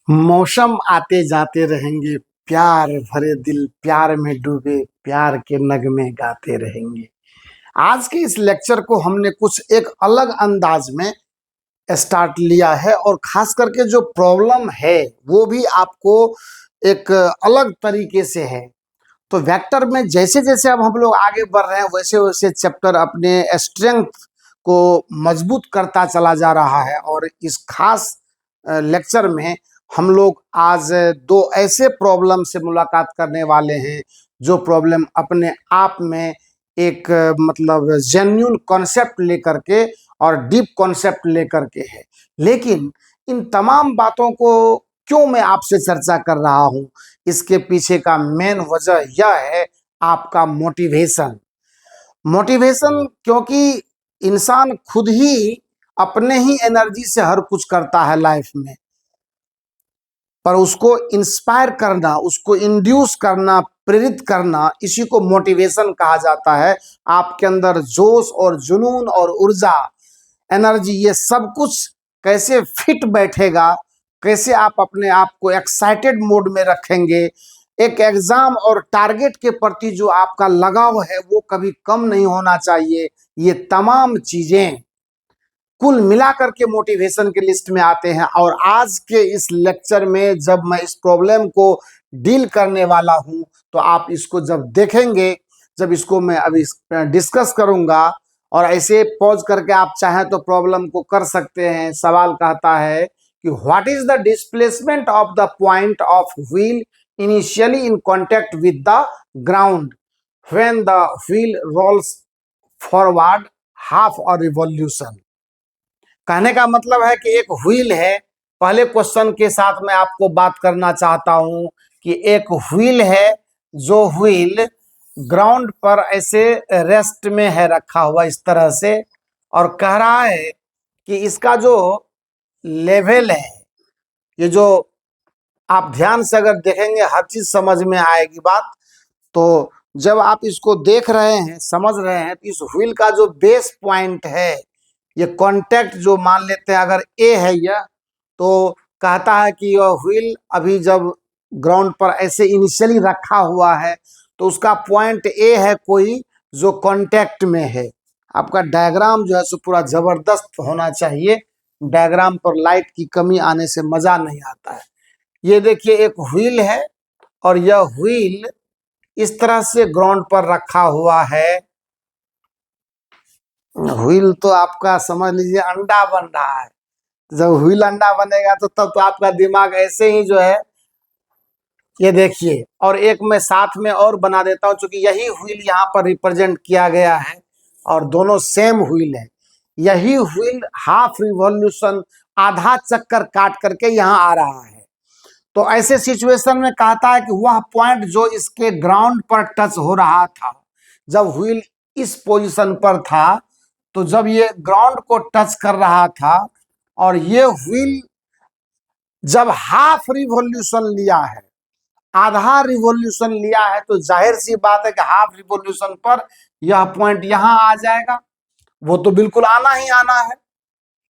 मौसम आते जाते रहेंगे, प्यार भरे दिल प्यार में डूबे, प्यार के नगमे गाते रहेंगे। आज के इस लेक्चर को हमने कुछ एक अलग अंदाज में स्टार्ट लिया है और खास करके जो प्रॉब्लम है वो भी आपको एक अलग तरीके से है। तो वेक्टर में जैसे जैसे अब हम लोग आगे बढ़ रहे हैं वैसे वैसे चैप्टर अपने स्ट्रेंथ को मजबूत करता चला जा रहा है और इस खास लेक्चर में हम लोग आज दो ऐसे प्रॉब्लम से मुलाकात करने वाले हैं जो प्रॉब्लम अपने आप में एक मतलब जेन्युइन कॉन्सेप्ट लेकर के और डीप कॉन्सेप्ट लेकर के है। लेकिन इन तमाम बातों को क्यों मैं आपसे चर्चा कर रहा हूं, इसके पीछे का मेन वजह यह है आपका मोटिवेशन। मोटिवेशन क्योंकि इंसान खुद ही अपने ही एनर्जी से हर कुछ करता है लाइफ में, पर उसको इंस्पायर करना, उसको इंड्यूस करना, प्रेरित करना, इसी को मोटिवेशन कहा जाता है। आपके अंदर जोश और जुनून और ऊर्जा, एनर्जी, ये सब कुछ कैसे फिट बैठेगा, कैसे आप अपने आप को एक्साइटेड मोड में रखेंगे, एक एग्जाम और टारगेट के प्रति जो आपका लगाव है वो कभी कम नहीं होना चाहिए। ये तमाम चीजें कुल मिलाकर के मोटिवेशन के लिस्ट में आते हैं। और आज के इस लेक्चर में जब मैं इस प्रॉब्लम को डील करने वाला हूं तो आप इसको जब देखेंगे, जब इसको मैं अभी डिस्कस करूंगा, और ऐसे पॉज करके आप चाहें तो प्रॉब्लम को कर सकते हैं। सवाल कहता है कि what is the displacement of the point of wheel initially in contact with the ground when the wheel rolls forward half a revolution. कहने का मतलब है कि एक व्हील है। पहले क्वेश्चन के साथ मैं आपको बात करना चाहता हूं कि एक व्हील है, जो व्हील ग्राउंड पर ऐसे रेस्ट में है रखा हुआ इस तरह से, और कह रहा है कि इसका जो लेवल है, ये जो आप ध्यान से अगर देखेंगे हर चीज समझ में आएगी बात। तो जब आप इसको देख रहे हैं, समझ रहे हैं, तो इस व्हील का जो बेस पॉइंट है, ये कांटेक्ट जो मान लेते हैं अगर ए है यह, तो कहता है कि यह व्हील अभी जब ग्राउंड पर ऐसे इनिशियली रखा हुआ है तो उसका पॉइंट ए है कोई जो कांटेक्ट में है। आपका डायग्राम जो है सो पूरा जबरदस्त होना चाहिए। डायग्राम पर लाइट की कमी आने से मजा नहीं आता है। ये देखिए एक व्हील है और यह व्हील इस तरह से ग्राउंड पर रखा हुआ है। व्हील तो आपका समझ लीजिए अंडा बन रहा है। जब व्हील अंडा बनेगा तो तब तो आपका दिमाग ऐसे ही जो है, ये देखिए। और एक मैं साथ में और बना देता हूं, क्योंकि यही व्हील यहाँ पर रिप्रेजेंट किया गया है और दोनों सेम व्हील है। यही व्हील हाफ रिवॉल्यूशन, आधा चक्कर काट करके यहाँ आ रहा है। तो ऐसे सिचुएशन में कहता है कि वह पॉइंट जो इसके ग्राउंड पर टच हो रहा था, जब व्हील इस पोजीशन पर था, तो जब ये ग्राउंड को टच कर रहा था और ये व्हील जब हाफ रिवॉल्यूशन लिया है, आधा रिवॉल्यूशन लिया है, तो जाहिर सी बात है कि हाफ रिवॉल्यूशन पर यह पॉइंट यहां आ जाएगा। वो तो बिल्कुल आना ही आना है,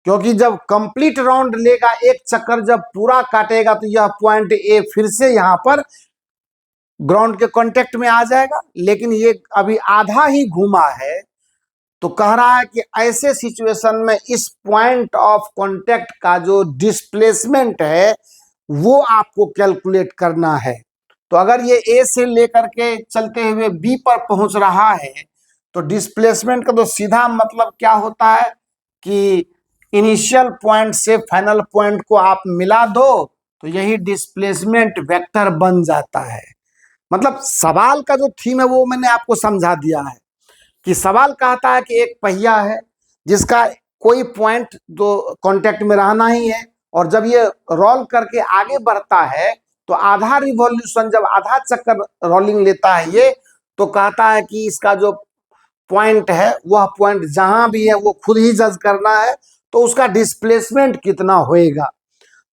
क्योंकि जब कंप्लीट राउंड लेगा, एक चक्कर जब पूरा काटेगा, तो यह पॉइंट ए फिर से यहां पर ग्राउंड के कांटेक्ट में आ जाएगा। लेकिन ये अभी आधा ही घूमा है, तो कह रहा है कि ऐसे सिचुएशन में इस पॉइंट ऑफ कांटेक्ट का जो डिस्प्लेसमेंट है वो आपको कैलकुलेट करना है। तो अगर ये ए से लेकर के चलते हुए बी पर पहुंच रहा है, तो डिस्प्लेसमेंट का तो सीधा मतलब क्या होता है कि इनिशियल पॉइंट से फाइनल पॉइंट को आप मिला दो तो यही डिस्प्लेसमेंट वेक्टर बन जाता है। मतलब सवाल का जो थीम है वो मैंने आपको समझा दिया है कि सवाल कहता है कि एक पहिया है जिसका कोई पॉइंट जो कांटेक्ट में रहना ही है, और जब ये रोल करके आगे बढ़ता है तो आधा रिवॉल्यूशन, जब आधा चक्कर रोलिंग लेता है ये, तो कहता है कि इसका जो पॉइंट है वह पॉइंट जहां भी है वो खुद ही जज करना है, तो उसका डिस्प्लेसमेंट कितना होएगा।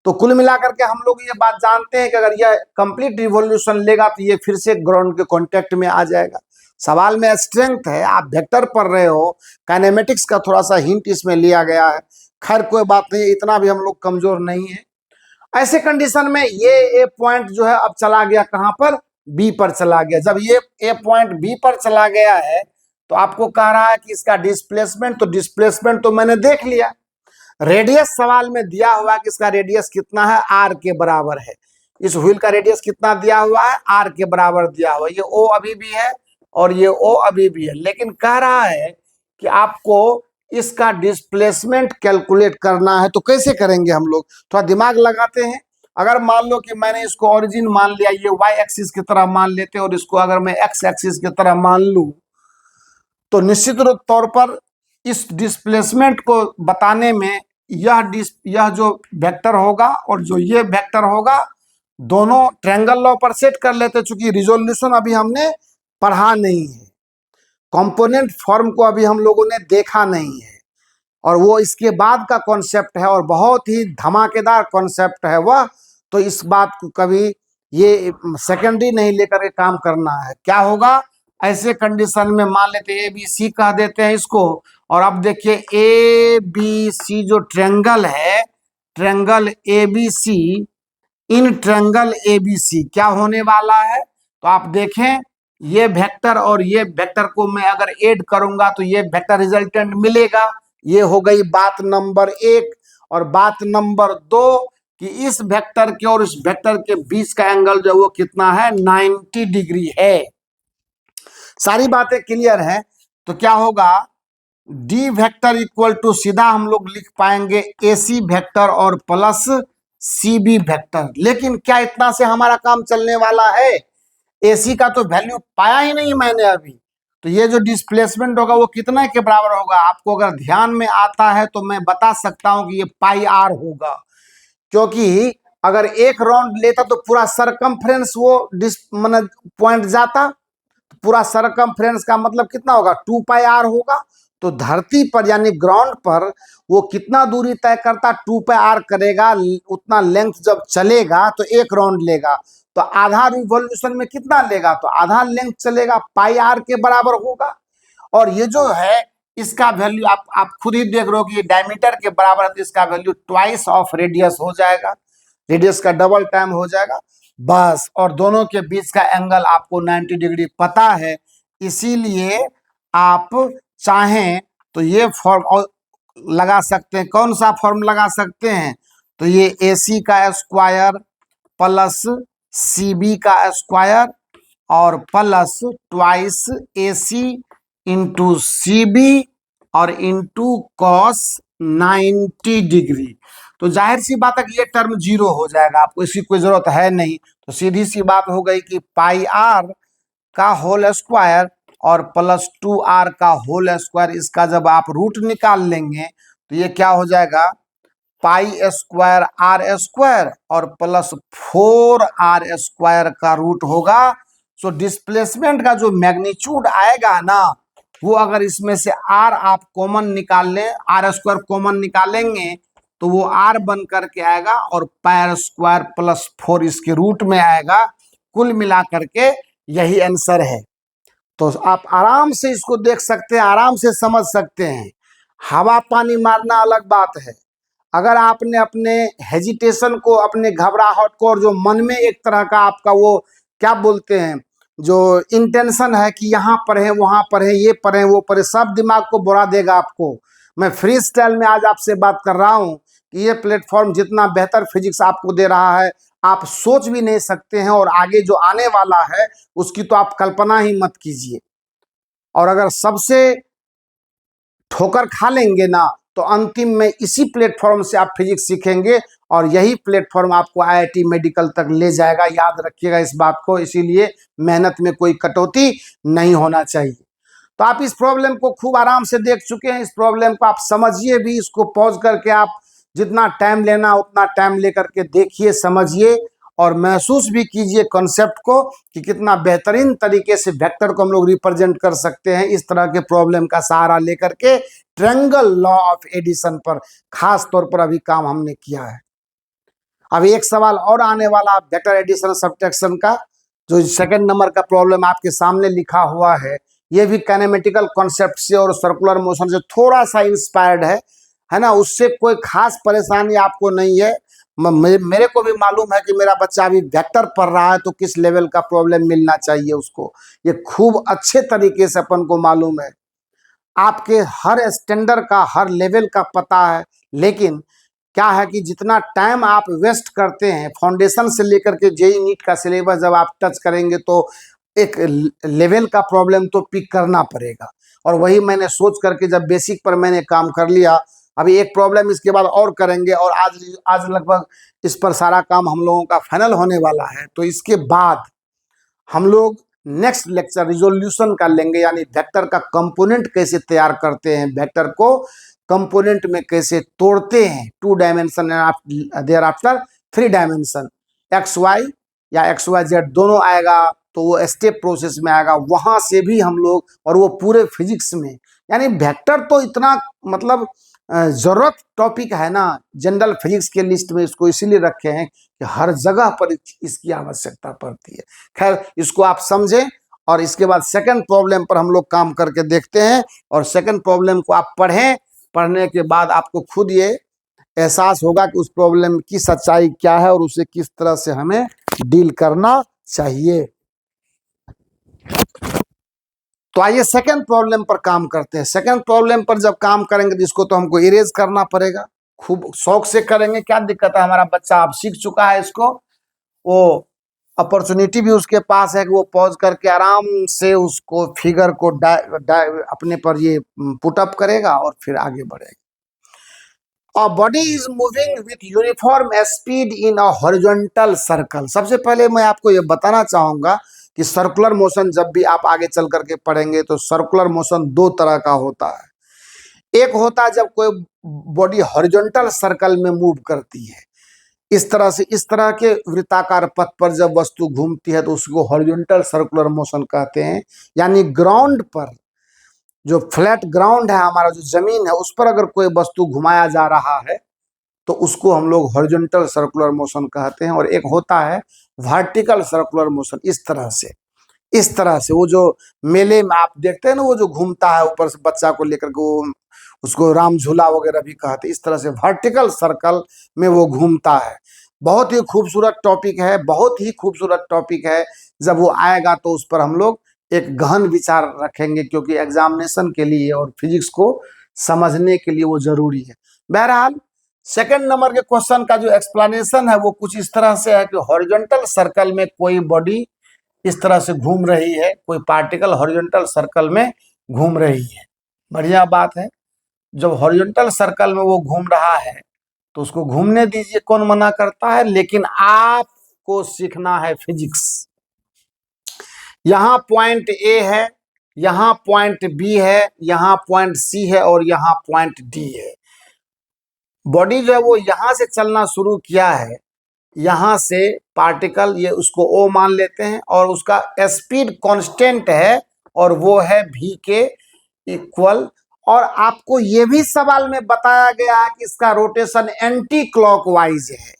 तो कुल मिलाकर के हम लोग ये बात जानते हैं कि अगर यह कंप्लीट रिवॉल्यूशन लेगा तो ये फिर से ग्राउंड के कांटेक्ट में आ जाएगा। सवाल में स्ट्रेंथ है, आप वेक्टर पढ़ रहे हो, काइनेमेटिक्स का थोड़ा सा हिंट इसमें लिया गया है। खैर कोई बात नहीं, इतना भी हम लोग कमजोर नहीं है। ऐसे कंडीशन में ये ए पॉइंट जो है अब चला गया कहां पर, बी पर चला गया। जब ये ए पॉइंट बी पर चला गया है तो आपको कह रहा है कि इसका डिस्प्लेसमेंट, तो डिस्प्लेसमेंट तो मैंने देख लिया। रेडियस सवाल में दिया हुआ कि इसका रेडियस कितना है, आर के बराबर है। इस व्हील का रेडियस कितना दिया हुआ है, आर के बराबर दिया हुआ है। ये ओ अभी भी है और ये ओ अभी भी है, लेकिन कह रहा है कि आपको इसका डिस्प्लेसमेंट कैलकुलेट करना है। तो कैसे करेंगे हम लोग, थोड़ा दिमाग लगाते हैं। अगर मान लो कि मैंने इसको ओरिजिन मान लिया, ये वाई एक्सिस की तरह मान लेते हैं, और इसको अगर मैं एक्स एक्सिस की तरह मान लूं, तो निश्चित तौर पर इस डिस्प्लेसमेंट को बताने में यह जो वेक्टर होगा और जो ये वेक्टर होगा, दोनों ट्रायंगल लॉ पर सेट कर लेते, चूंकि रिजोल्यूशन अभी हमने पढ़ा नहीं है, कंपोनेंट फॉर्म को अभी हम लोगों ने देखा नहीं है, और वो इसके बाद का कॉन्सेप्ट है और बहुत ही धमाकेदार कॉन्सेप्ट है वह। तो इस बात को कभी ये सेकेंडरी नहीं लेकर के काम करना है। क्या होगा, ऐसे कंडीशन में मान लेते ए बी सी कह देते हैं इसको, और अब देखिए ए बी सी जो ट्रायंगल है, triangle A B C, in triangle A B C क्या होने वाला है, तो आप देखें ये वेक्टर और ये वेक्टर को मैं अगर ऐड करूंगा तो ये वेक्टर रिजल्टेंट मिलेगा। ये हो गई बात नंबर 1। और बात नंबर 2 कि इस वेक्टर के और इस वेक्टर के बीच का एंगल जो वो कितना है, 90 डिग्री है। सारी बातें क्लियर हैं। तो क्या होगा, डी वेक्टर इक्वल टू सीधा हम लोग लिख पाएंगे ए सी वेक्टर और प्लस सी बी वेक्टर। लेकिन क्या इतना से हमारा काम चलने वाला है, एसी का तो वैल्यू पाया ही नहीं मैंने अभी। तो ये जो डिस्प्लेसमेंट होगा वो कितने के बराबर होगा, आपको अगर ध्यान में आता है तो मैं बता सकता हूं कि ये पाई आर होगा। क्योंकि अगर एक राउंड लेता तो पूरा सरकमफ्रेंस वो मतलब पॉइंट जाता, तो पूरा सरकमफ्रेंस का मतलब कितना होगा, 2 पाई आर होगा। तो धरती पर यानी ग्राउंड पर वो कितना दूरी तय करता, 2 पाई आर करेगा, उतना लेंथ जब चलेगा तो एक राउंड लेगा, तो आधा रिवॉल्यूशन में कितना लेगा, तो आधा लेंथ चलेगा, पाई आर के बराबर होगा। और ये जो है इसका वैल्यू आप खुद ही देख रहे हो कि ये डायमीटर के बराबर है, तो इसका वैल्यू ट्वाइस ऑफ रेडियस हो जाएगा, रेडियस का डबल टाइम हो जाएगा बस। और दोनों के बीच का एंगल आपको 90 डिग्री पता है, इसीलिए आप चाहें तो ये फॉर्म लगा सकते हैं। कौन सा फॉर्म लगा सकते हैं, तो ये ए सी का स्क्वायर प्लस सी बी का स्क्वायर और प्लस ट्वाइस ए सी इंटू सी बी और इंटू कॉस 90 डिग्री। तो जाहिर सी बात है कि ये टर्म 0 हो जाएगा, आपको इसकी कोई जरूरत है नहीं। तो सीधी सी बात हो गई कि पाई आर का होल स्क्वायर और प्लस 2r का होल स्क्वायर, इसका जब आप रूट निकाल लेंगे तो ये क्या हो जाएगा, पाई स्क्वायर आर स्क्वायर और प्लस 4r स्क्वायर का रूट होगा। सो डिस्प्लेसमेंट का जो मैग्नीट्यूड आएगा ना, वो अगर इसमें से r आप कॉमन निकाल लें, आर स्क्वायर कॉमन निकालेंगे तो वो r बन करके आएगा और पाई स्क्वायर प्लस 4 इसके रूट में आएगा। कुल मिला करके यही आंसर है। तो आप आराम से इसको देख सकते हैं, आराम से समझ सकते हैं। हवा पानी मारना अलग बात है। अगर आपने अपने हेजिटेशन को, अपने घबराहट को, और जो मन में एक तरह का आपका वो क्या बोलते हैं, जो इंटेंशन है कि यहाँ पढ़े वहाँ पढ़े, ये पढ़े वो पढ़े, सब दिमाग को बुरा देगा आपको। मैं फ्री स्टाइल में आज आपसे बात कर रहा हूँ कि ये प्लेटफॉर्म जितना बेहतर फिजिक्स आपको दे रहा है आप सोच भी नहीं सकते हैं, और आगे जो आने वाला है उसकी तो आप कल्पना ही मत कीजिए। और अगर सबसे ठोकर खा लेंगे ना, तो अंतिम में इसी प्लेटफॉर्म से आप फिजिक्स सीखेंगे, और यही प्लेटफॉर्म आपको आईआईटी मेडिकल तक ले जाएगा। याद रखिएगा इस बात को, इसीलिए मेहनत में कोई कटौती नहीं होना चाहिए। तो आप इस प्रॉब्लम को खूब आराम से देख चुके हैं, इस प्रॉब्लम को आप समझिए भी, इसको पॉज करके आप जितना टाइम लेना उतना टाइम लेकर के देखिए, समझिए और महसूस भी कीजिए कॉन्सेप्ट को कि कितना बेहतरीन तरीके से वेक्टर को हम लोग रिप्रेजेंट कर सकते हैं इस तरह के प्रॉब्लम का सहारा लेकर के। ट्रायंगल लॉ ऑफ एडिशन पर खास तौर पर अभी काम हमने किया है। अब एक सवाल और आने वाला वेक्टर एडिशन सब्ट्रैक्शन का, जो सेकंड नंबर का प्रॉब्लम आपके सामने लिखा हुआ है, ये भी काइनेमेटिकल कॉन्सेप्ट से और सर्कुलर मोशन से थोड़ा सा इंस्पायर्ड है ना। उससे कोई खास परेशानी आपको नहीं है, मेरे को भी मालूम है कि मेरा बच्चा अभी वेक्टर पढ़ रहा है तो किस लेवल का प्रॉब्लम मिलना चाहिए उसको, ये खूब अच्छे तरीके से अपन को मालूम है। आपके हर स्टैंडर्ड का, हर लेवल का पता है, लेकिन क्या है कि जितना टाइम आप वेस्ट करते हैं फाउंडेशन से लेकर के जेई नीट का सिलेबस जब आप टच करेंगे तो एक लेवल का प्रॉब्लम तो पिक करना पड़ेगा। और वही मैंने सोच करके जब बेसिक पर मैंने काम कर लिया, अभी एक प्रॉब्लम इसके बाद और करेंगे, और आज आज लगभग इस पर सारा काम हम लोगों का फाइनल होने वाला है। तो इसके बाद हम लोग नेक्स्ट लेक्चर रिजोल्यूशन का लेंगे, यानी वेक्टर का कंपोनेंट कैसे तैयार करते हैं, वेक्टर को कंपोनेंट में कैसे तोड़ते हैं, 2 dimension thereafter 3 dimension, X Y या एक्स वाई जेड दोनों आएगा तो वो स्टेप प्रोसेस में आएगा, वहां से भी हम लोग, और वो पूरे फिजिक्स में। यानी वेक्टर तो इतना मतलब जरूरत टॉपिक है ना जनरल फिजिक्स के लिस्ट में, इसको इसीलिए रखे हैं कि हर जगह पर इसकी आवश्यकता पड़ती है। खैर, इसको आप समझें, और इसके बाद सेकंड प्रॉब्लम पर हम लोग काम करके देखते हैं, और सेकंड प्रॉब्लम को आप पढ़ें, पढ़ने के बाद आपको खुद ये एहसास होगा कि उस प्रॉब्लम की सच्चाई क्या है और उसे किस तरह से हमें डील करना चाहिए। तो आइए सेकंड प्रॉब्लम पर काम करते हैं। सेकंड प्रॉब्लम पर जब काम करेंगे तो इसको तो हमको इरेज करना पड़ेगा, खूब शौक से करेंगे, क्या दिक्कत है, हमारा बच्चा अब सीख चुका है इसको, वो अपॉर्चुनिटी भी उसके पास है कि वो पॉज करके आराम से उसको फिगर को अपने पर ये पुट अप करेगा और फिर आगे बढ़ेगा। A body is moving with uniform speed in a horizontal circle। सबसे पहले मैं आपको ये बताना चाहूंगा कि सर्कुलर मोशन जब भी आप आगे चल करके पढ़ेंगे तो सर्कुलर मोशन 2 तरह का होता है। एक होता है जब कोई बॉडी हॉरिजॉन्टल सर्कल में मूव करती है, इस तरह से, इस तरह के वृत्ताकार पथ पर जब वस्तु घूमती है तो उसको हॉरिजॉन्टल सर्कुलर मोशन कहते हैं। यानी ग्राउंड पर, जो फ्लैट ग्राउंड है, हमारा जो जमीन है, उस पर अगर कोई वस्तु घुमाया जा रहा है तो उसको हम लोग हॉरिजॉन्टल सर्कुलर मोशन कहते हैं। और एक होता है वर्टिकल सर्कुलर मोशन, इस तरह से, इस तरह से, वो जो मेले में आप देखते हैं ना, वो जो घूमता है ऊपर से बच्चा को लेकर के, वो उसको राम झूला वगैरह भी कहते हैं, इस तरह से वर्टिकल सर्कल में वो घूमता है। बहुत ही खूबसूरत टॉपिक है, बहुत ही खूबसूरत टॉपिक है। जब वो आएगा तो उस पर हम लोग एक गहन विचार रखेंगे, क्योंकि एग्जामिनेशन के लिए और फिजिक्स को समझने के लिए वो जरूरी है। बहरहाल, सेकंड नंबर के क्वेश्चन का जो एक्सप्लेनेशन है वो कुछ इस तरह से है कि हॉरिजॉन्टल सर्कल में कोई बॉडी इस तरह से घूम रही है, कोई पार्टिकल हॉरिजॉन्टल सर्कल में घूम रही है। बढ़िया बात है, जब हॉरिजॉन्टल सर्कल में वो घूम रहा है तो उसको घूमने दीजिए, कौन मना करता है। लेकिन आपको सीखना है फिजिक्स। यहाँ पॉइंट ए है, यहाँ पॉइंट बी है, यहाँ पॉइंट सी है और यहाँ पॉइंट डी है। बॉडी जो है वो यहां से चलना शुरू किया है, यहां से पार्टिकल, ये उसको ओ मान लेते हैं, और उसका स्पीड कांस्टेंट है और वो है v के इक्वल। और आपको ये भी सवाल में बताया गया है कि इसका रोटेशन एंटी क्लॉकवाइज है।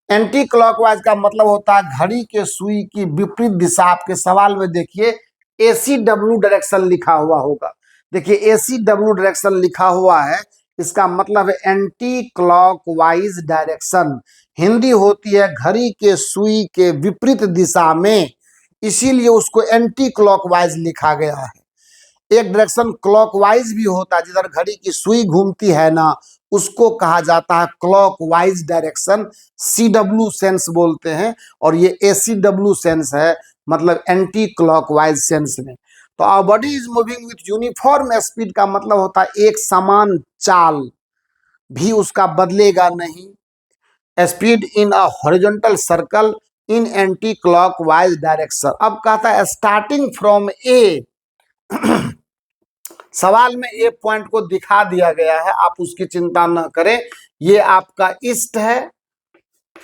एंटी क्लॉकवाइज का मतलब होता है घड़ी के सुई की विपरीत दिशा। आपके सवाल में देखिए ACW डायरेक्शन लिखा हुआ होगा, देखिए ACW डायरेक्शन लिखा हुआ है, इसका मतलब है एंटी क्लॉकवाइज डायरेक्शन। हिंदी होती है घड़ी के सुई के विपरीत दिशा में, इसीलिए उसको एंटी क्लॉकवाइज लिखा गया है। एक डायरेक्शन क्लॉकवाइज भी होता है, जिधर घड़ी की सुई घूमती है ना, उसको कहा जाता है क्लॉकवाइज डायरेक्शन, CW सेंस बोलते हैं, और ये ACW सेंस है, मतलब एंटी क्लॉकवाइज सेंस में। तो our body is moving with uniform speed का मतलब होता है एक समान चाल, भी उसका बदलेगा नहीं, speed in a horizontal circle in anti clockwise direction. अब कहता है स्टार्टिंग फ्रॉम ए, सवाल में ए पॉइंट को दिखा दिया गया है, आप उसकी चिंता न करें। ये आपका ईस्ट है,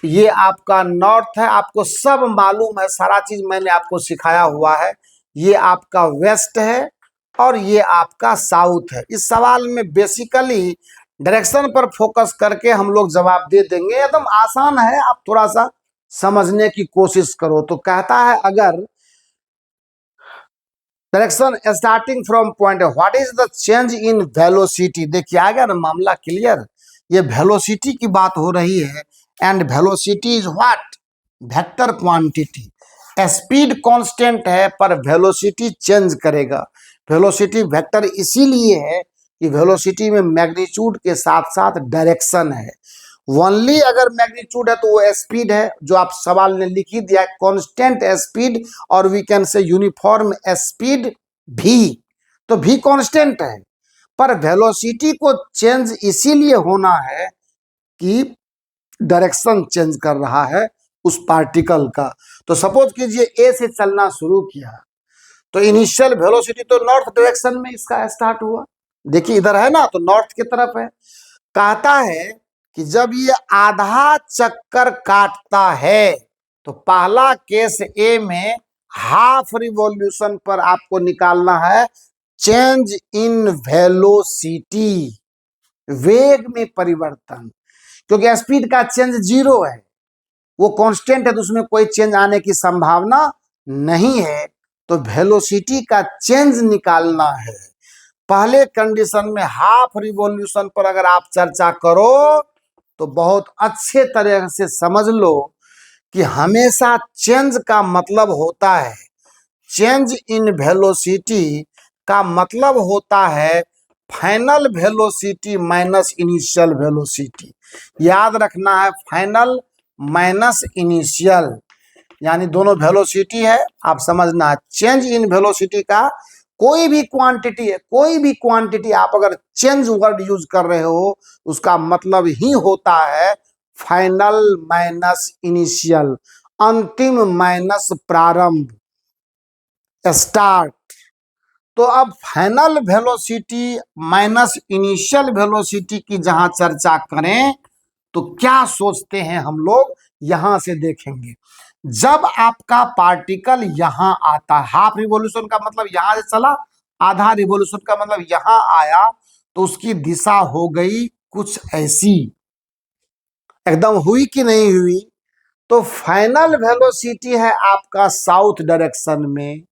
ये आपका नॉर्थ है, आपको सब मालूम है, सारा चीज मैंने आपको सिखाया हुआ है। ये आपका वेस्ट है और ये आपका साउथ है। इस सवाल में बेसिकली डायरेक्शन पर फोकस करके हम लोग जवाब दे देंगे, एकदम आसान है, आप थोड़ा सा समझने की कोशिश करो। तो कहता है अगर direction starting from point, what is the change in velocity. देखिए आ गया ना मामला क्लियर, ये वेलोसिटी की बात हो रही है। And velocity is what, vector quantity. Speed constant है पर वेलोसिटी चेंज करेगा। वेलोसिटी वेक्टर इसीलिए है कि वेलोसिटी में मैग्नीट्यूड के साथ साथ डायरेक्शन है। ओनली अगर मैग्नीट्यूड है तो वो स्पीड है, जो आप सवाल ने लिख ही दिया, कांस्टेंट स्पीड, और we can say uniform speed भी, तो भी कांस्टेंट है। पर वेलोसिटी को चेंज इसीलिए होना है कि डायरेक्शन चेंज कर रहा है उस पार्टिकल का। तो सपोज कीजिए ए से चलना शुरू किया, तो इनिशियल वेलोसिटी तो नॉर्थ डायरेक्शन में इसका स्टार्ट हुआ, देखिए इधर है ना, तो नॉर्थ की तरफ है। कहता है कि जब ये आधा चक्कर काटता है, तो पहला केस ए में हाफ रिवॉल्यूशन पर आपको निकालना है चेंज इन वेलोसिटी, वेग में परिवर्तन, क्योंकि स्पीड का चेंज 0 है, वो कांस्टेंट है, तो उसमें कोई चेंज आने की संभावना नहीं है। तो वेलोसिटी का चेंज निकालना है। पहले कंडीशन में हाफ रिवॉल्यूशन पर अगर आप चर्चा करो तो बहुत अच्छे तरह से समझ लो कि हमेशा चेंज का मतलब होता है, चेंज इन वेलोसिटी का मतलब होता है final velocity minus initial velocity. याद रखना है, फाइनल माइनस इनिशियल, यानी दोनों वेलोसिटी है, आप समझना है। चेंज इन वेलोसिटी का कोई भी क्वांटिटी है, कोई भी क्वांटिटी आप अगर चेंज वर्ड यूज कर रहे हो, उसका मतलब ही होता है फाइनल माइनस इनिशियल, अंतिम माइनस प्रारंभ, स्टार्ट। तो अब final velocity minus initial velocity की जहां चर्चा करें तो क्या सोचते हैं हम लोग, यहां से देखेंगे। जब आपका पार्टिकल यहां आता, हाफ रिवॉल्यूशन का मतलब यहां से चला, आधा रिवॉल्यूशन का मतलब यहां आया, तो उसकी दिशा हो गई कुछ ऐसी, एकदम हुई कि नहीं हुई। तो फाइनल वेलोसिटी है आपका साउथ डायरेक्शन में।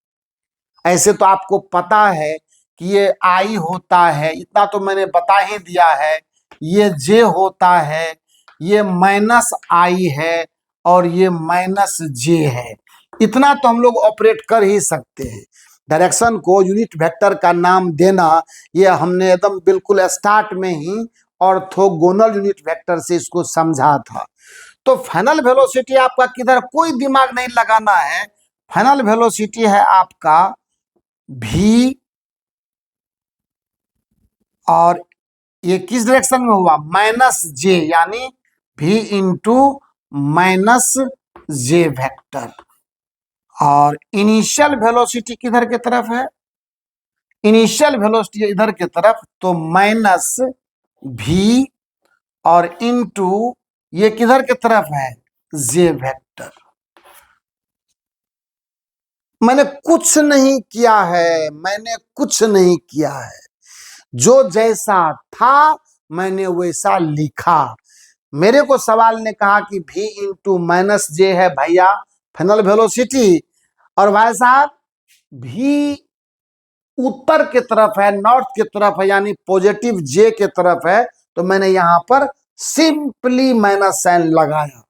ऐसे तो आपको पता है कि ये आई होता है, इतना तो मैंने बता ही दिया है, ये जे होता है, ये माइनस आई है, और ये माइनस जे है। इतना तो हम लोग ऑपरेट कर ही सकते हैं। डायरेक्शन को यूनिट वेक्टर का नाम देना, ये हमने एकदम बिल्कुल स्टार्ट में ही ऑर्थोगोनल यूनिट वेक्टर से इसको समझा था। तो फाइनल वेलोसिटी आपका किधर, कोई दिमाग नहीं लगाना है, फाइनल वेलोसिटी है आपका भी, और ये किस डायरेक्शन में हुआ, माइनस जे, यानी भी इंटू माइनस जे वेक्टर। और इनिशियल वेलोसिटी किधर की तरफ है, इनिशियल वेलोसिटी इधर की तरफ, तो माइनस भी और इंटू ये किधर की तरफ है, जे वेक्टर। मैंने कुछ नहीं किया है, मैंने कुछ नहीं किया है, जो जैसा था मैंने वैसा लिखा। मेरे को सवाल ने कहा कि भी इंटू माइनस जे है भैया फाइनल वेलोसिटी, और भाई साहब भी उत्तर की तरफ है, नॉर्थ की तरफ है, यानी पॉजिटिव जे के तरफ है, तो मैंने यहां पर सिंपली माइनस साइन लगाया।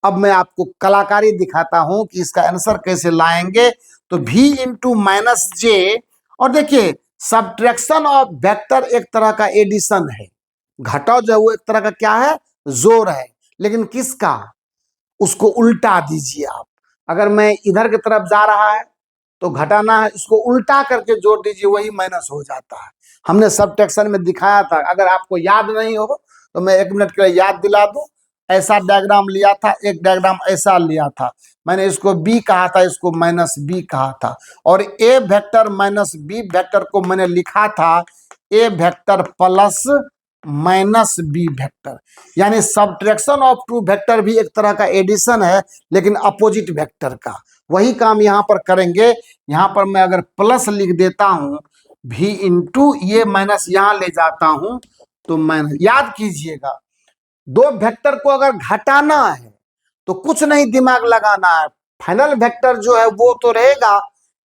अब मैं आपको कलाकारी दिखाता हूं कि इसका आंसर कैसे लाएंगे। तो भी इंटू माइनस जे, और देखिए सब्ट्रैक्शन ऑफ वेक्टर एक तरह का एडिशन है, घटाव जो है वो एक तरह का क्या है, जोर है, लेकिन किसका, उसको उल्टा दीजिए आप। अगर मैं इधर की तरफ जा रहा है तो घटाना है, इसको उल्टा करके जोड़ दीजिए, वही माइनस हो जाता है। हमने सब्ट्रैक्शन में दिखाया था, अगर आपको याद नहीं हो तो मैं 1 मिनट के लिए याद दिला दूं। ऐसा डायग्राम लिया था, एक डायग्राम ऐसा लिया था, मैंने इसको बी कहा था, इसको माइनस बी कहा था, और A vector minus B vector को मैंने लिखा था A vector plus minus B vector. यानी सब्ट्रैक्शन ऑफ टू वेक्टर भी एक तरह का एडिशन है, लेकिन अपोजिट वेक्टर का। वही काम यहाँ पर करेंगे। यहाँ पर मैं अगर प्लस लिख देता हूं, भी इंटू ये माइनस यहां ले जाता हूं, तो माइनस, याद कीजिएगा दो वेक्टर को अगर घटाना है तो कुछ नहीं दिमाग लगाना है, फाइनल वेक्टर जो है वो तो रहेगा,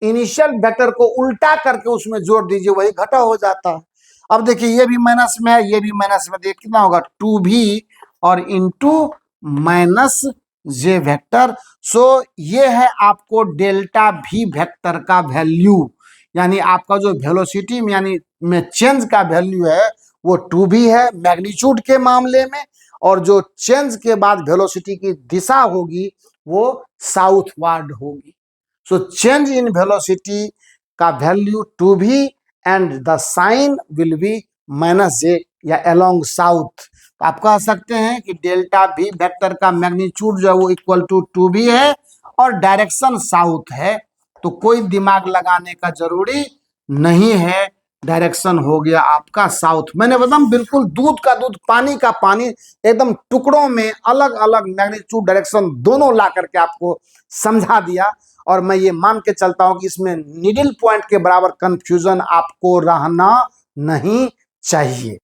इनिशियल वेक्टर को उल्टा करके उसमें जोड़ दीजिए, वही घटा हो जाता है। अब देखिए ये भी माइनस में है, ये भी माइनस में, देखिए कितना होगा 2v और इंटू माइनस जे वेक्टर। सो ये है आपको डेल्टा भी वेक्टर का वैल्यू, यानी आपका जो वेलोसिटी में यानी में चेंज का वैल्यू है वो 2v है मैग्नीट्यूड के मामले में, और जो चेंज के बाद वेलोसिटी की दिशा होगी वो साउथवर्ड होगी। सो चेंज इन वेलोसिटी का value 2v and the sign will be minus J या अलोंग साउथ। आप कह सकते हैं कि डेल्टा भी वेक्टर का मैग्नीट्यूड जो है वो इक्वल टू 2v है और डायरेक्शन साउथ है, तो कोई दिमाग लगाने का जरूरी नहीं है, डायरेक्शन हो गया आपका साउथ। मैंने बताऊं बिल्कुल दूध का दूध पानी का पानी, एकदम टुकड़ों में अलग अलग मैग्नीट्यूड डायरेक्शन दोनों ला करके आपको समझा दिया, और मैं ये मान के चलता हूं कि इसमें नीडल पॉइंट के बराबर कंफ्यूजन आपको रहना नहीं चाहिए।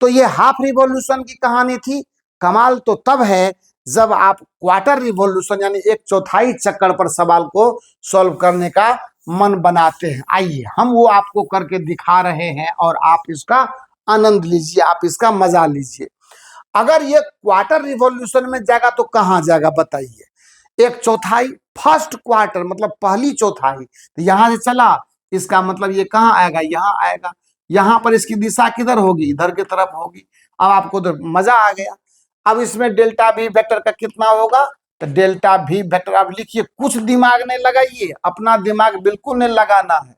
तो ये हाफ रिवॉल्यूशन की कहानी थी। कमाल तो तब है जब आप क्वार्टर रिवॉल्यूशन यानी एक चौथाई चक्कर पर सवाल को सॉल्व करने का मन बनाते हैं। आइए हम वो आपको करके दिखा रहे हैं और आप इसका आनंद लीजिए, आप इसका मजा लीजिए। अगर ये क्वार्टर रिवॉल्यूशन में जाएगा तो कहां जाएगा बताइए? एक चौथाई, फर्स्ट क्वार्टर मतलब पहली चौथाई, तो यहां से चला, इसका मतलब ये कहां आएगा? यहां आएगा। यहां पर इसकी दिशा किधर होगी? इधर की तरफ होगी। अब आपको तो मजा आ गया। अब इसमें डेल्टा भी वेक्टर का कितना होगा? तो डेल्टा भी वेक्टर आप लिखिए, कुछ दिमाग नहीं लगाइए, अपना दिमाग बिल्कुल नहीं लगाना है।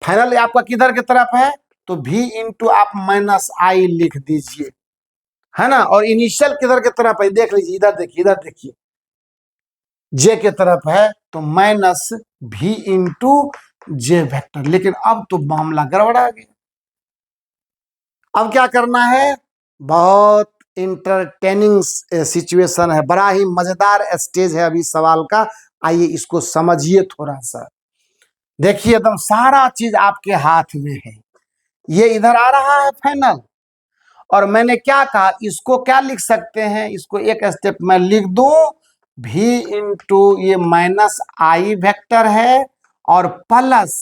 फाइनल आपका किधर की तरफ है? तो v इंटू आप माइनस आई लिख दीजिए, है ना। और इनिशियल किधर की तरफ है? देख लीजिए, इधर देखिए, इधर देखिए, जे के तरफ है, तो माइनस v इंटू जे वेक्टर। लेकिन अब तो मामला गड़बड़ा गया। अब क्या करना है? बहुत इंटरटेनिंग सिचुएशन है, बड़ा ही मजेदार स्टेज है अभी सवाल का। आइए इसको समझिए थोड़ा सा। देखिए एकदम सारा चीज आपके हाथ में है। ये इधर आ रहा है फाइनल, और मैंने क्या कहा, इसको क्या लिख सकते हैं? इसको एक स्टेप में लिख दूं, v इंटू ये माइनस आई वेक्टर है और प्लस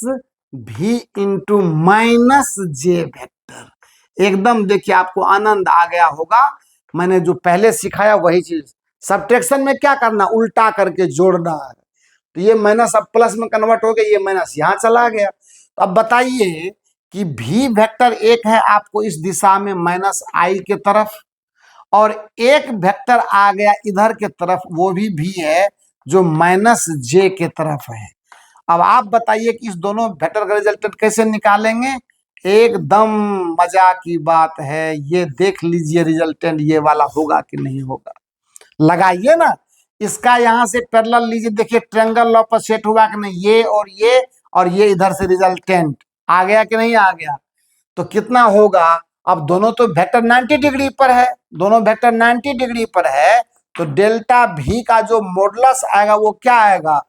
v इंटू माइनस जे वेक्टर। एकदम देखिए आपको आनंद आ गया होगा। मैंने जो पहले सिखाया वही चीज। सब्ट्रैक्शन में क्या करना? उल्टा करके जोड़ना है। तो ये माइनस अब प्लस में कन्वर्ट हो गया, ये माइनस यहां चला गया। तो अब बताइए कि v वेक्टर एक है आपको इस दिशा में माइनस आई के तरफ, और एक वेक्टर आ गया इधर के तरफ, वो भी v है जो माइनस जे के तरफ है। अब आप बताइए कि इस दोनों वेक्टर का रिजल्टेंट कैसे निकालेंगे? एकदम मजा की बात है, ये देख लीजिए रिजल्टेंट ये वाला होगा कि नहीं होगा। लगाइए ना, इसका यहां से पैरेलल लीजिए, देखिए ट्रायंगल लॉ पर सेट हुआ कि नहीं, ये और ये इधर से रिजल्टेंट आ गया कि नहीं आ गया? तो कितना होगा? अब दोनों तो वेक्टर 90 डिग्री पर है, दोनों वेक्टर 90 डिग्री पर है, तो डेल्टा v का जो मॉडुलस आएगा वो क्या आएगा?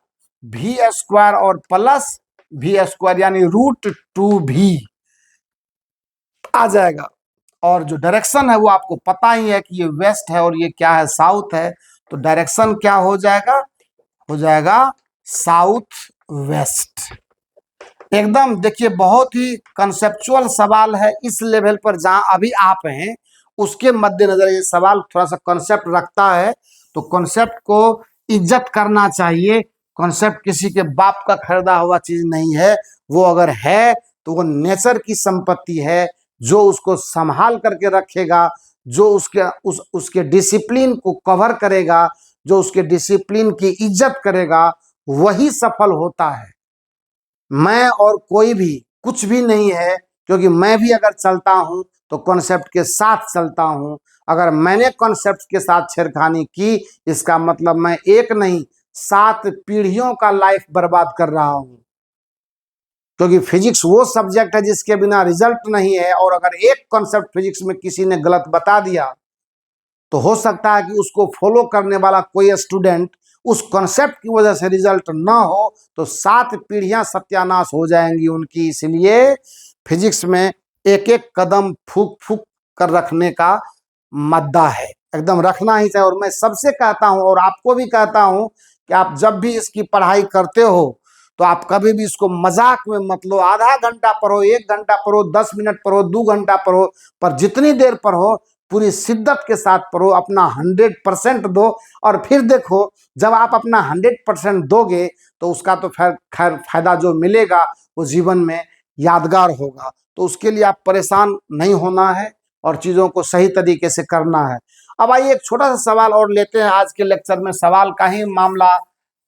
v स्क्वायर और प्लस v स्क्वायर यानी √2v आ जाएगा। और जो डायरेक्शन है वो आपको पता ही है कि ये वेस्ट है और ये क्या है? साउथ है। तो डायरेक्शन क्या हो जाएगा? हो जाएगा साउथ वेस्ट। एकदम देखिए बहुत ही कंसेप्चुअल सवाल है। इस लेवल पर जहां अभी आप हैं उसके मद्देनजर ये सवाल थोड़ा सा कॉन्सेप्ट रखता है, तो कॉन्सेप्ट को इज्जत करना चाहिए। कॉन्सेप्ट किसी के बाप का खरीदा हुआ चीज नहीं है, वो अगर है तो वो नेचर की संपत्ति है। जो उसको संभाल करके रखेगा, जो उसके डिसिप्लिन को कवर करेगा, जो उसके डिसिप्लिन की इज्जत करेगा, वही सफल होता है। मैं और कोई भी कुछ भी नहीं है, क्योंकि मैं भी अगर चलता हूं तो कॉन्सेप्ट के साथ चलता हूं। अगर मैंने कॉन्सेप्ट के साथ छेड़खानी की, इसका मतलब मैं एक नहीं 7 पीढ़ियों का लाइफ बर्बाद कर रहा हूं। क्योंकि फिजिक्स वो सब्जेक्ट है जिसके बिना रिजल्ट नहीं है, और अगर एक कॉन्सेप्ट फिजिक्स में किसी ने गलत बता दिया तो हो सकता है कि उसको फॉलो करने वाला कोई स्टूडेंट उस कॉन्सेप्ट की वजह से रिजल्ट ना हो, तो 7 पीढ़ियां सत्यानाश हो जाएंगी उनकी। इसलिए फिजिक्स में एक एक कदम फूक फूक कर रखने का मद्दा है, एकदम रखना ही चाहिए। और मैं सबसे कहता हूं और आपको भी कहता हूं कि आप जब भी इसकी पढ़ाई करते हो तो आप कभी भी इसको मजाक में मत लो। आधा घंटा पढ़ो, 1 घंटा पढ़ो, 10 मिनट पढ़ो, 2 घंटा पढ़ो, पर जितनी देर पढ़ो पूरी शिद्दत के साथ पढ़ो, अपना 100% दो। और फिर देखो, जब आप अपना 100% दोगे तो उसका तो खैर फायदा जो मिलेगा वो जीवन में यादगार होगा। तो उसके लिए आप परेशान नहीं होना है और चीज़ों को सही तरीके से करना है। अब आइए एक छोटा सा सवाल और लेते हैं। आज के लेक्चर में सवाल का ही मामला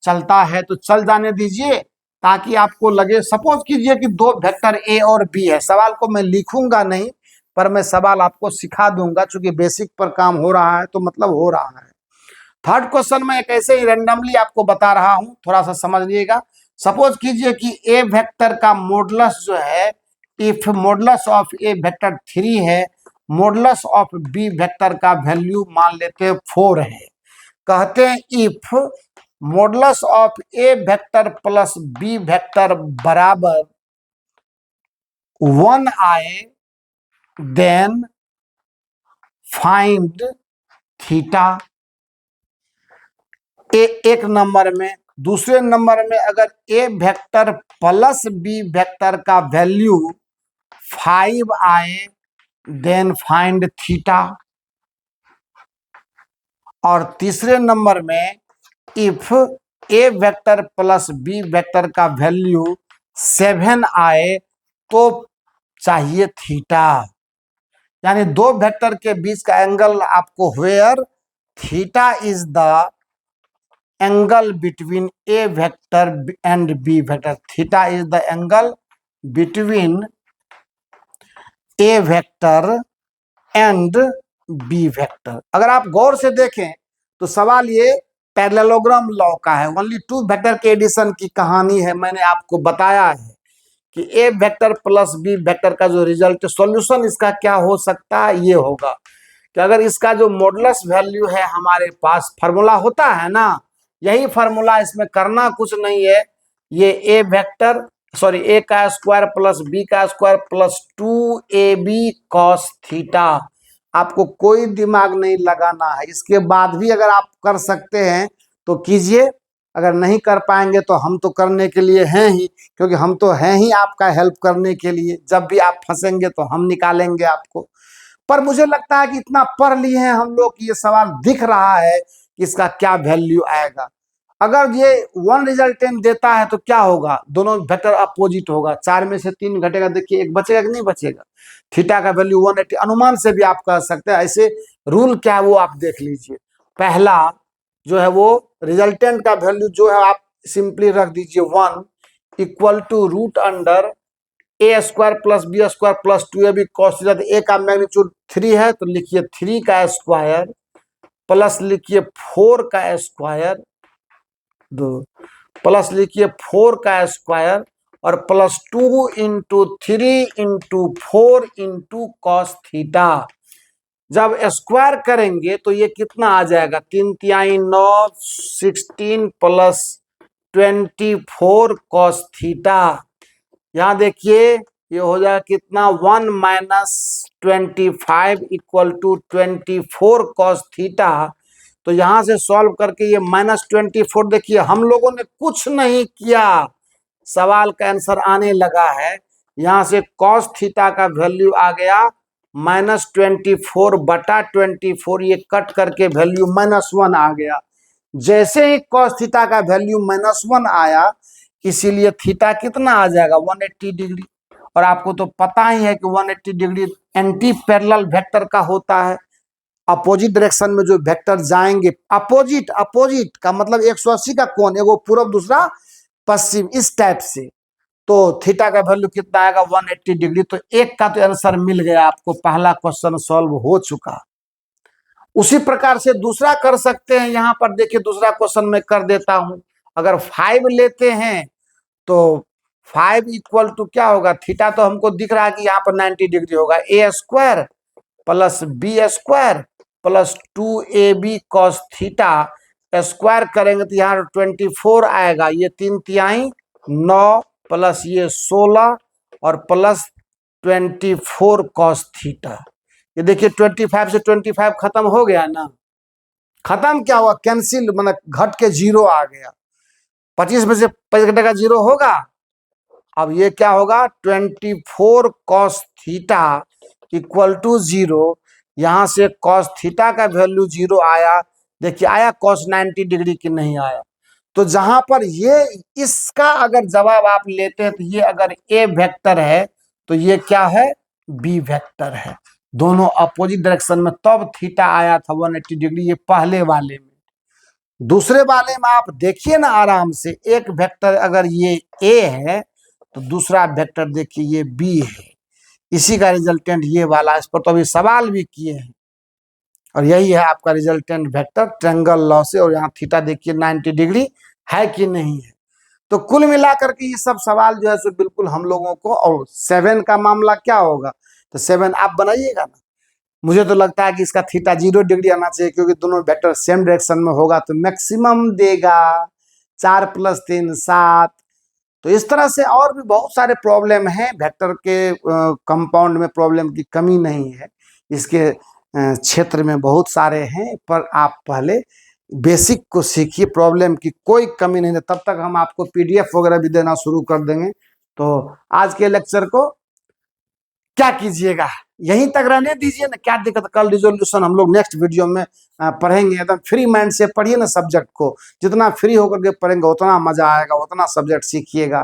चलता है तो चल जाने दीजिए, ताकि आपको लगे। सपोज कीजिए कि दो वेक्टर ए और बी है। सवाल को मैं लिखूंगा नहीं, पर मैं सवाल आपको सिखा दूंगा, चूंकि बेसिक पर काम हो रहा है तो मतलब हो रहा है। थर्ड क्वेश्चन में एक ऐसे ही रैंडमली आपको बता रहा हूं, थोड़ा सा समझिएगा। सपोज कीजिए कि ए वेक्टर का मॉडुलस जो है, if modulus of A vector 3 है, मॉडुलस ऑफ बी वेक्टर का वैल्यू मान लेते हैं 4 है। कहते हैं if modulus of A vector plus B vector बराबर 1 आए, देन फाइंड थीटा। एक नंबर में। दूसरे नंबर में अगर A vector plus B vector का वैल्यू 5 आए, देन फाइंड थीटा। और तीसरे नंबर में if A vector plus B vector का वैल्यू 7 आए तो चाहिए थीटा। यानी दो वेक्टर के बीच का एंगल आपको, where theta is the angle between A vector and B vector. Theta is the angle between A vector and B vector. अगर आप गौर से देखें तो सवाल ये पैरेललोग्राम लॉ का है। ओनली टू वेक्टर के एडिशन की कहानी है। मैंने आपको बताया है कि ए वेक्टर प्लस बी वेक्टर का जो रिजल्ट, सॉल्यूशन इसका क्या हो सकता है, ये होगा कि अगर इसका जो मॉडुलस वैल्यू है हमारे पास, फार्मूला होता है ना, यही फार्मूला, इसमें करना कुछ नहीं है। ये ए वेक्टर सॉरी ए का स्क्वायर प्लस बी का square plus 2ab cos theta. आपको कोई दिमाग नहीं लगाना है। इसके बाद भी अगर आप कर सकते हैं तो कीजिए, अगर नहीं कर पाएंगे तो हम तो करने के लिए हैं ही, क्योंकि हम तो हैं ही आपका हेल्प करने के लिए। जब भी आप फंसेंगे तो हम निकालेंगे आपको। पर मुझे लगता है कि इतना पढ़ लिए हैं हम लोग कि ये सवाल दिख रहा है कि इसका क्या वैल्यू आएगा। अगर ये 1 रिजल्टेंट देता है तो क्या होगा, दोनों वेक्टर अपोजिट होगा। 4 में से 3 घटेगा, देखिए एक बचेगा कि नहीं बचेगा। थीटा का वैल्यू 180, अनुमान से भी आप कह सकते हैं। ऐसे रूल क्या है वो आप देख लीजिए। पहला जो है वो रिजल्टेंट का वैल्यू जो है आप सिंपली रख दीजिए 1 equal to root under A square plus B square plus 2ab cos theta. A का मैग्नीट्यूड 3 है तो लिखिए 3 का स्क्वायर प्लस लिखिए 4 का स्क्वायर, दो प्लस लिखिए 4 का स्क्वायर और plus 2 into 3 into 4 into cos theta. जब स्क्वायर करेंगे तो ये कितना आ जाएगा, 3 तिहाई 9, 16 प्लस 24 कॉस थीटा। यहाँ देखिए ये हो जाएगा कितना, 1 minus 25 equal to 24 cos theta. तो यहां से सॉल्व करके ये -24, देखिए हम लोगों ने कुछ नहीं किया, सवाल का आंसर आने लगा है। यहां से कॉस थीटा का वैल्यू आ गया -24 बटा 24, ये कट करके वैल्यू -1 आ गया। जैसे ही कॉस थीटा का वैल्यू -1 आया, इसीलिए थीटा कितना आ जाएगा, 180 डिग्री। और आपको तो पता ही है कि 180 डिग्री एंटी पैरेलल वेक्टर का होता है। अपोजिट डायरेक्शन में जो वेक्टर जाएंगे, अपोजिट अपोजिट का मतलब 180 का कोण, एगो पूर्व दूसरा पश्चिम, इस टाइप से। तो थीटा का वैल्यू कितना आएगा, 180 डिग्री। तो एक का तो आंसर मिल गया आपको, पहला क्वेश्चन सॉल्व हो चुका। उसी प्रकार से दूसरा कर सकते हैं। यहां पर देखिए दूसरा क्वेश्चन मैं कर देता हूं। अगर 5 लेते हैं तो 5 इक्वल टू क्या होगा, थीटा तो हमको दिख रहा है कि यहाँ पर 90 डिग्री होगा, A square plus B square plus 2ab cos theta. Square करेंगे तो यहाँ 24 आएगा, ये 3 तिहाई 9 प्लस ये 16 और प्लस 24 कॉस थीटा। ये देखिए 25 से 25 खत्म हो गया ना, खत्म क्या हुआ, कैंसिल, मतलब घट के 0 आ गया। 25 में से 25 घटेगा 0 होगा। अब ये क्या होगा, 24 कॉस थीटा इक्वल टू 0। यहाँ से कॉस थीटा का वैल्यू 0 आया, देखिए आया कॉस 90 डिग्री की नहीं आया। तो जहां पर ये इसका अगर जवाब आप लेते हैं तो ये अगर ए वेक्टर है तो ये क्या है, बी वेक्टर है। दोनों अपोजिट डायरेक्शन में, तब थीटा आया था 180 डिग्री, ये पहले वाले में। दूसरे वाले में आप देखिए ना आराम से, एक वेक्टर अगर ये ए है तो दूसरा वेक्टर देखिए ये बी है। इसी का रिजल्टेंट ये वाला, इस पर तो अभी सवाल भी किए हैं, और यही है आपका रिजल्टेंट वेक्टर ट्रायंगल लॉ से। और यहाँ थीटा देखिए 90 डिग्री है कि नहीं है। तो कुल मिलाकर के ये सब सवाल जो है सो बिल्कुल हम लोगों को, और 7 का मामला क्या होगा, तो 7 आप बनाइएगा ना। मुझे तो लगता है कि इसका थीटा 0 डिग्री आना चाहिए, क्योंकि दोनों वेक्टर सेम डायरेक्शन में होगा तो मैक्सिमम देगा 4 + 3 7। तो इस तरह से और भी बहुत सारे प्रॉब्लम हैं वेक्टर के कंपाउंड में, प्रॉब्लम की कमी नहीं है। इसके क्षेत्र में बहुत सारे हैं, पर आप पहले बेसिक को सीखिए, प्रॉब्लम की कोई कमी नहीं है। तब तक हम आपको पीडीएफ वगैरह भी देना शुरू कर देंगे। तो आज के लेक्चर को क्या कीजिएगा, यहीं तक रहने दीजिए ना, क्या दिक्कत, कल रिजोल्यूशन हम लोग नेक्स्ट वीडियो में पढ़ेंगे। एकदम फ्री माइंड से पढ़िए ना सब्जेक्ट को, जितना फ्री होकर के पढ़ेंगे उतना मजा आएगा, उतना सब्जेक्ट सीखिएगा।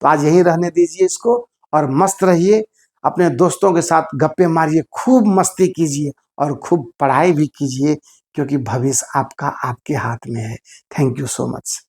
तो आज यहीं रहने दीजिए इसको, और मस्त रहिए, अपने दोस्तों के साथ गप्पे मारिए, खूब मस्ती कीजिए और खूब पढ़ाई भी कीजिए, क्योंकि भविष्य आपका आपके हाथ में है। Thank you so much.